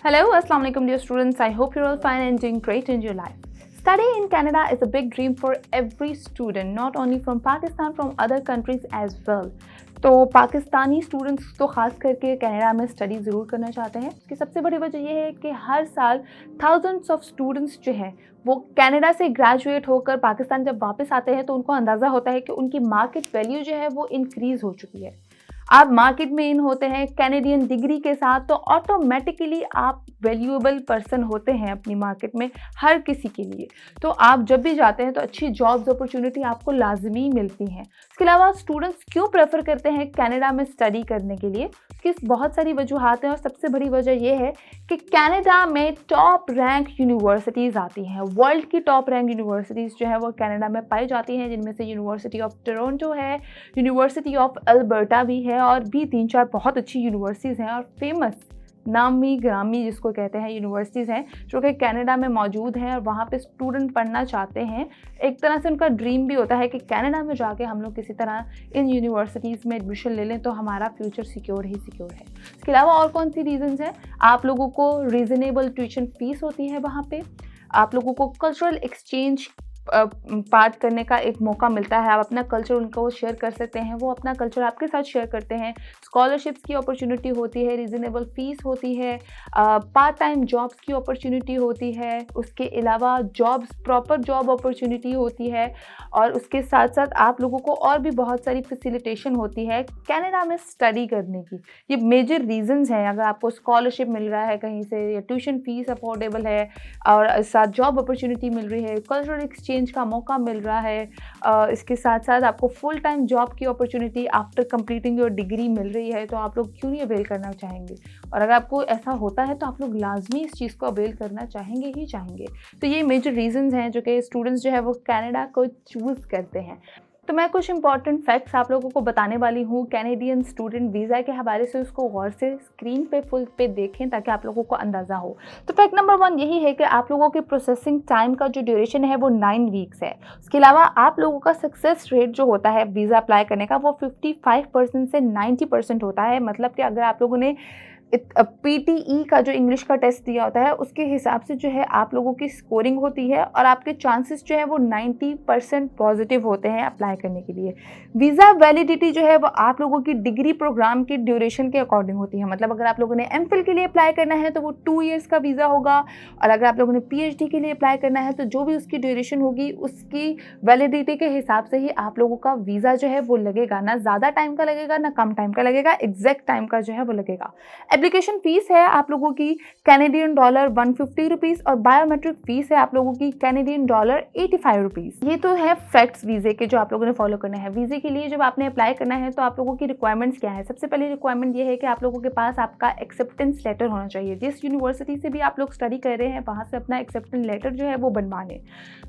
Hello, Assalamu alaikum dear students. I hope you're all fine and doing great in your life. Studying in Canada is a big dream for every student, not only from Pakistan, from other countries as well. तो Pakistani students तो ख़ास करके Canada में study ज़रूर करना चाहते हैं। इसकी सबसे बड़ी वजह यह है कि हर साल थाउजेंड्स ऑफ स्टूडेंट्स जो हैं वो कनाडा से ग्रेजुएट होकर पाकिस्तान जब वापस आते हैं तो उनको अंदाज़ा होता है कि उनकी मार्केट वैल्यू जो है वो इंक्रीज़ हो चुकी है। आप मार्केट में इन होते हैं कैनेडियन डिग्री के साथ तो ऑटोमेटिकली आप वैल्यूएबल पर्सन होते हैं अपनी मार्केट में हर किसी के लिए। तो आप जब भी जाते हैं तो अच्छी जॉब्स अपॉर्चुनिटी आपको लाजमी मिलती हैं। इसके अलावा स्टूडेंट्स क्यों प्रेफर करते हैं कनाडा में स्टडी करने के लिए, इसकी बहुत सारी वजूहात हैं और सबसे बड़ी वजह यह है कि कनाडा में टॉप रैंक यूनिवर्सिटीज़ आती हैं। वर्ल्ड की टॉप रैंक यूनिवर्सिटीज़ जो है वो कनाडा में पाई जाती हैं, जिनमें से यूनिवर्सिटी ऑफ टोरंटो है, यूनिवर्सिटी ऑफ अल्बर्टा भी है और भी 3-4 बहुत अच्छी यूनिवर्सिटीज़ हैं और फेमस नामी ग्रामी जिसको कहते हैं यूनिवर्सिटीज़ हैं जो कि कनाडा में मौजूद हैं और वहाँ पे स्टूडेंट पढ़ना चाहते हैं। एक तरह से उनका ड्रीम भी होता है कि कनाडा में जाके हम लोग किसी तरह इन यूनिवर्सिटीज़ में एडमिशन ले लें तो हमारा फ्यूचर सिक्योर ही सिक्योर है। इसके अलावा और कौन सी रीज़न्स हैं? आप लोगों को रीज़नेबल ट्यूशन फ़ीस होती है वहाँ पे, आप लोगों को कल्चरल एक्सचेंज पार्ट करने का एक मौका मिलता है। आप अपना कल्चर उनको शेयर कर सकते हैं, वो अपना कल्चर आपके साथ शेयर करते हैं। स्कॉलरशिप्स की अपॉर्चुनिटी होती है, रीज़नेबल फ़ीस होती है, पार्ट टाइम जॉब्स की अपॉर्चुनिटी होती है, उसके अलावा जॉब्स प्रॉपर जॉब अपॉर्चुनिटी होती है और उसके साथ साथ आप लोगों को और भी बहुत सारी फैसिलिटेशन होती है कनाडा में स्टडी करने की। ये मेजर रीज़न्स हैं। अगर आपको स्कॉलरशिप मिल रहा है कहीं से या ट्यूशन फ़ीस अफोर्डेबल है और साथ जॉब अपॉर्चुनिटी मिल रही है, कल्चरल एक्सचेंज का मौका मिल रहा है, इसके साथ साथ आपको फुल टाइम जॉब की opportunity after completing your degree मिल रही है, तो आप लोग क्यों नहीं अवेल करना चाहेंगे? और अगर आपको ऐसा होता है तो आप लोग लाजमी इस चीज़ को अवेल करना चाहेंगे ही चाहेंगे। तो ये मेजर रीजंस हैं जो कि स्टूडेंट्स जो है वो कनाडा को चूज़ करते हैं। तो मैं कुछ इंपॉर्टेंट फैक्ट्स आप लोगों को बताने वाली हूँ कैनेडियन स्टूडेंट वीज़ा के हवाले से, उसको गौर से स्क्रीन पे फुल पे देखें ताकि आप लोगों को अंदाज़ा हो। तो फैक्ट नंबर 1 यही है कि आप लोगों के प्रोसेसिंग टाइम का जो ड्यूरेशन है वो 9 वीक्स है। उसके अलावा आप लोगों का सक्सेस रेट जो होता है वीज़ा अप्लाई करने का वो 55% से 90% होता है। मतलब कि अगर आप लोगों ने PTE का जो इंग्लिश का टेस्ट दिया होता है उसके हिसाब से जो है आप लोगों की स्कोरिंग होती है और आपके चांसेस जो है वो 90% पॉजिटिव होते हैं अप्लाई करने के लिए। वीज़ा वैलिडिटी जो है वो आप लोगों की डिग्री प्रोग्राम की ड्यूरेशन के अकॉर्डिंग होती है। मतलब अगर आप लोगों ने MPhil के लिए अप्लाई करना है तो वो 2 ईयर्स का वीज़ा होगा और अगर आप लोगों ने PhD के लिए अप्लाई करना है तो जो भी उसकी ड्यूरेशन होगी उसकी वैलिडिटी के हिसाब से ही आप लोगों का वीज़ा जो है वो लगेगा। ना ज़्यादा टाइम का लगेगा ना कम टाइम का लगेगा, एग्जैक्ट टाइम का जो है वो लगेगा। एप्लीकेशन फ़ीस है आप लोगों की कैनेडियन डॉलर 150 रुपीज़ और बायोमेट्रिक फ़ीस है आप लोगों की कैनेडियन डॉलर 85 रुपीज़। ये तो है फैक्ट्स वीज़े के जो आप लोगों ने फॉलो करने हैं। वीज़े के लिए जब आपने अप्लाई करना है तो आप लोगों की रिक्वायरमेंट्स क्या है? सबसे पहली रिक्वायरमेंट ये है कि आप लोगों के पास आपका एक्सेप्टेंस लेटर होना चाहिए। जिस यूनिवर्सिटी से भी आप लोग स्टडी कर रहे हैं वहाँ से अपना एक्सेप्टेंस लेटर जो है वो बनवा लें।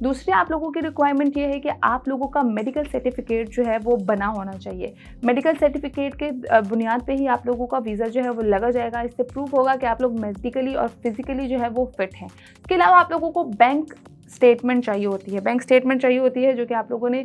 दूसरी आप लोगों की रिक्वायरमेंट ये है कि आप लोगों का मेडिकल सर्टिफिकेट जो है वो बना होना चाहिए। मेडिकल सर्टिफिकेट के बुनियाद पे ही आप लोगों का वीज़ा जो है वो लगा जाएगा। इससे प्रूफ होगा कि आप लोग मेडिकली और फिजिकली जो है वो फिट हैं। इसके अलावा आप लोगों को बैंक स्टेटमेंट चाहिए होती है। बैंक स्टेटमेंट चाहिए होती है जो कि आप लोगों ने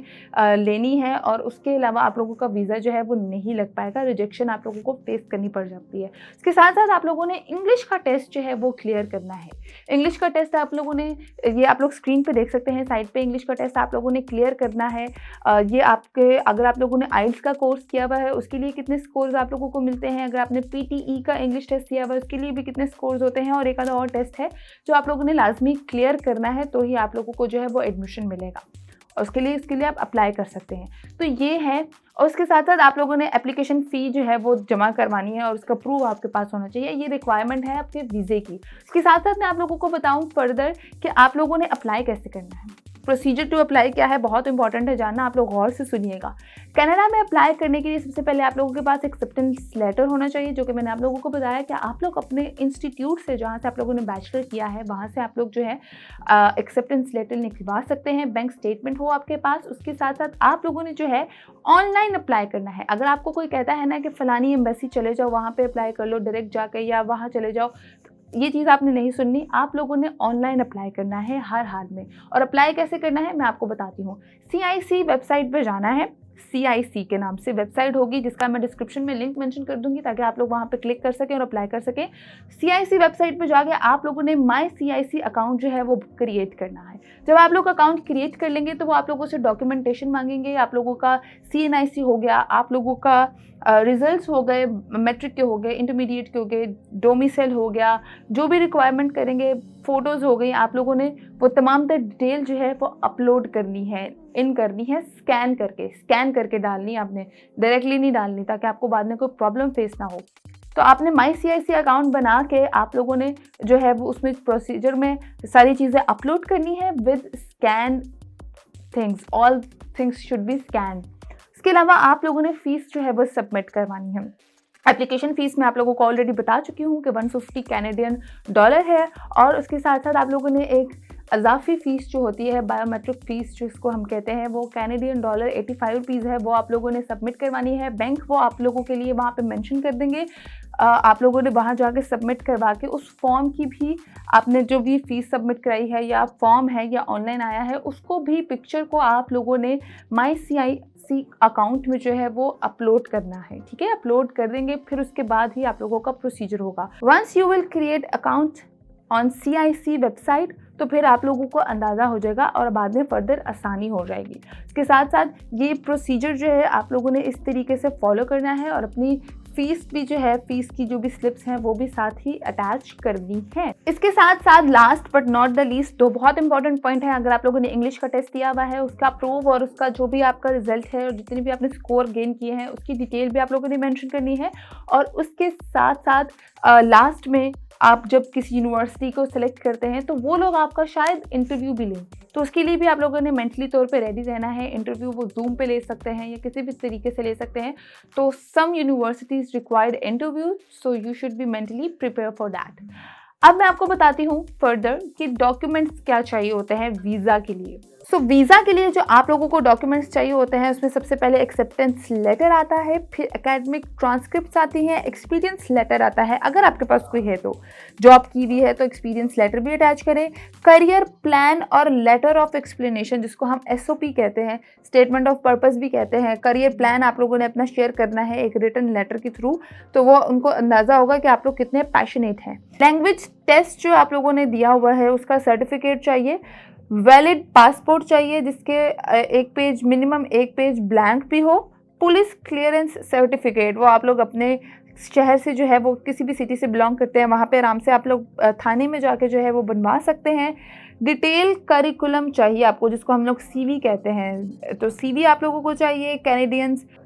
लेनी है और उसके अलावा आप लोगों का वीज़ा जो है वो नहीं लग पाएगा, रिजेक्शन आप लोगों को फेस करनी पड़ जाती है। इसके साथ साथ आप लोगों ने इंग्लिश का टेस्ट जो है वो क्लियर करना है। इंग्लिश का टेस्ट आप लोगों ने, ये आप लोग स्क्रीन पे देख सकते हैं साइड पे, इंग्लिश का टेस्ट आप लोगों ने क्लियर करना है। ये आपके, अगर आप लोगों ने IELTS का कोर्स किया हुआ है उसके लिए कितने स्कोर्स आप लोगों को मिलते हैं, अगर आपने PTE का इंग्लिश टेस्ट किया हुआ है उसके लिए भी कितने स्कोर्स होते हैं और एक आधा और टेस्ट है जो आप लोगों ने लाजमी क्लियर करना है तो ही आप लोगों को जो है वो एडमिशन मिलेगा और इसके लिए आप अप्लाई कर सकते हैं। तो ये है। और उसके साथ साथ आप लोगों ने एप्लीकेशन फ़ी जो है वो जमा करवानी है और उसका प्रूफ आपके पास होना चाहिए। ये रिक्वायरमेंट है आपके वीज़े की। इसके साथ साथ मैं आप लोगों को बताऊं फर्दर कि आप लोगों ने अप्लाई कैसे करना है। प्रोसीजर टू अप्लाई क्या है, बहुत इंपॉर्टेंट है जानना, आप लोग गौर से सुनिएगा। कनाडा में अप्लाई करने के लिए सबसे पहले आप लोगों के पास एक्सेप्टेंस लेटर होना चाहिए, जो कि मैंने आप लोगों को बताया कि आप लोग अपने इंस्टीट्यूट से जहाँ से आप लोगों ने बैचलर किया है वहाँ से आप लोग जो है एक्सेप्टेंस लेटर निकलवा सकते हैं। बैंक स्टेटमेंट हो आपके पास। उसके साथ साथ आप लोगों ने जो है ऑनलाइन अप्लाई करना है। अगर आपको कोई कहता है ना कि फ़लानी एम्बेसी चले जाओ, वहाँ पर अप्लाई कर लो डायरेक्ट जाकर या वहाँ चले जाओ, ये चीज़ आपने नहीं सुननी। आप लोगों ने ऑनलाइन अप्लाई करना है हर हाल में। और अप्लाई कैसे करना है मैं आपको बताती हूँ। CIC वेबसाइट पर जाना है CIC के नाम से वेबसाइट होगी, जिसका मैं डिस्क्रिप्शन में लिंक मेंशन कर दूंगी ताकि आप लोग वहाँ पे क्लिक कर सकें और अप्लाई कर सकें। CIC वेबसाइट पे जाके आप लोगों ने माई CIC अकाउंट जो है वो क्रिएट करना है। जब आप लोग अकाउंट क्रिएट कर लेंगे तो वो आप लोगों से डॉक्यूमेंटेशन मांगेंगे, आप लोगों का CNIC हो गया, आप लोगों का रिजल्ट्स हो गए, मैट्रिक के हो गए, इंटरमीडिएट के हो गए, डोमिसाइल हो गया, जो भी रिक्वायरमेंट करेंगे, फ़ोटोज़ हो गई, आप लोगों ने वो तमाम डिटेल जो है वो अपलोड करनी है, इन करनी है, स्कैन करके डालनी है आपने, डायरेक्टली नहीं डालनी ताकि आपको बाद में कोई प्रॉब्लम फेस ना हो। तो आपने माई CIC अकाउंट बना के आप लोगों ने जो है वो उसमें प्रोसीजर में सारी चीज़ें अपलोड करनी है with scan things, all things should be scan. इसके अलावा आप लोगों ने फ़ीस जो है वो सबमिट करवानी है। एप्लीकेशन फ़ीस मैं आप लोगों को ऑलरेडी बता चुकी हूँ कि $150 कैनेडियन है, और उसके साथ साथ आप लोगों ने एक अजाफी फ़ीस जो होती है, बायोमेट्रिक फ़ीस जिसको हम कहते हैं, वो कैनेडियन डॉलर $85 है, वो आप लोगों ने सबमिट करवानी है। बैंक वो आप लोगों के लिए वहाँ पे मेंशन कर देंगे। आप लोगों ने वहाँ जाके सबमिट करवा के उस फॉर्म की भी, आपने जो भी फ़ीस सबमिट कराई है या फॉर्म है या ऑनलाइन आया है, उसको भी पिक्चर को आप लोगों ने माई CIC अकाउंट में जो है वो अपलोड करना है। ठीक है, अपलोड कर देंगे, फिर उसके बाद ही आप लोगों का प्रोसीजर होगा। Once you will create account on CIC website, तो फिर आप लोगों को अंदाज़ा हो जाएगा और बाद में फर्दर आसानी हो जाएगी। इसके साथ साथ ये प्रोसीजर जो है आप लोगों ने इस तरीके से फॉलो करना है, और अपनी फ़ीस भी जो है, फ़ीस की जो भी स्लिप्स हैं वो भी साथ ही अटैच करनी है। इसके साथ साथ last but not the least, दो बहुत इंपॉर्टेंट पॉइंट है। अगर आप लोगों ने इंग्लिश का टेस्ट दिया हुआ है, उसका प्रूफ और उसका जो भी आपका रिजल्ट है और जितने भी आपने स्कोर गेन किए हैं उसकी डिटेल भी आप लोगों ने मेंशन करनी है। और उसके साथ साथ लास्ट में आप जब किसी यूनिवर्सिटी को सिलेक्ट करते हैं तो वो लोग आपका शायद इंटरव्यू भी लें, तो उसके लिए भी आप लोगों ने मेंटली तौर पे रेडी रहना है। इंटरव्यू वो जूम पे ले सकते हैं या किसी भी तरीके से ले सकते हैं। तो some universities required interview, so you should be mentally prepare for that. अब मैं आपको बताती हूँ फर्दर कि डॉक्यूमेंट्स क्या चाहिए होते हैं वीज़ा के लिए। सो वीज़ा के लिए जो आप लोगों को डॉक्यूमेंट्स चाहिए होते हैं, उसमें सबसे पहले एक्सेप्टेंस लेटर आता है, फिर एकेडमिक ट्रांसक्रिप्ट्स आती हैं, एक्सपीरियंस लेटर आता है अगर आपके पास कोई है तो, जॉब की भी है तो एक्सपीरियंस लेटर भी अटैच करें, करियर प्लान और लेटर ऑफ एक्सप्लेनेशन जिसको हम SOP कहते हैं, स्टेटमेंट ऑफ पर्पस भी कहते हैं। करियर प्लान आप लोगों ने अपना शेयर करना है एक रिटन लेटर के थ्रू, तो वो उनको अंदाज़ा होगा कि आप लोग कितने पैशनेट हैं। लैंग्वेज टेस्ट जो आप लोगों ने दिया हुआ है उसका सर्टिफिकेट चाहिए, वैलिड पासपोर्ट चाहिए जिसके एक पेज, मिनिमम एक पेज ब्लैंक भी हो, पुलिस क्लियरेंस सर्टिफिकेट, वो आप लोग अपने शहर से जो है वो किसी भी सिटी से बिलोंग करते हैं वहाँ पे आराम से आप लोग थाने में जाके जो है वो बनवा सकते हैं। डिटेल करिकुलम चाहिए आपको जिसको हम लोग CV कहते हैं, तो CV आप लोगों को चाहिए।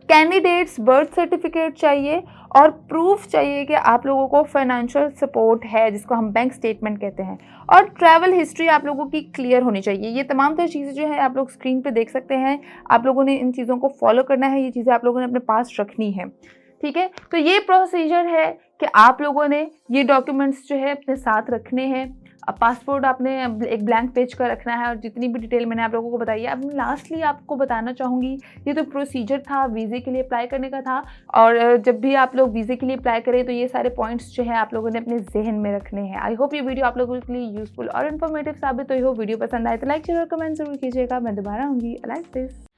कैंडिडेट्स बर्थ सर्टिफिकेट चाहिए, और प्रूफ चाहिए कि आप लोगों को फाइनेंशियल सपोर्ट है जिसको हम बैंक स्टेटमेंट कहते हैं, और ट्रैवल हिस्ट्री आप लोगों की क्लियर होनी चाहिए। ये तमाम तरह चीज़ें जो है आप लोग स्क्रीन पे देख सकते हैं। आप लोगों ने इन चीज़ों को फॉलो करना है, ये चीज़ें आप लोगों ने अपने पास रखनी है। ठीक है, तो ये प्रोसीजर है कि आप लोगों ने ये डॉक्यूमेंट्स जो है अपने साथ रखने हैं। अब पासपोर्ट आपने एक ब्लैंक पेज का रखना है, और जितनी भी डिटेल मैंने आप लोगों को बताई है। अब लास्टली आपको बताना चाहूँगी, ये तो प्रोसीजर था वीज़े के लिए अप्लाई करने का था, और जब भी आप लोग वीज़े के लिए अप्लाई करें तो ये सारे पॉइंट्स जो है आप लोगों ने अपने जहन में रखने हैं। आई होप ये वीडियो आप लोगों के लिए यूजफुल और इन्फॉर्मेटिव साबित हुई हो। वीडियो पसंद आए तो लाइक शेयर और कमेंट जरूर कीजिएगा। मैं दोबारा आऊँगी। अल्लाह हाफिज़।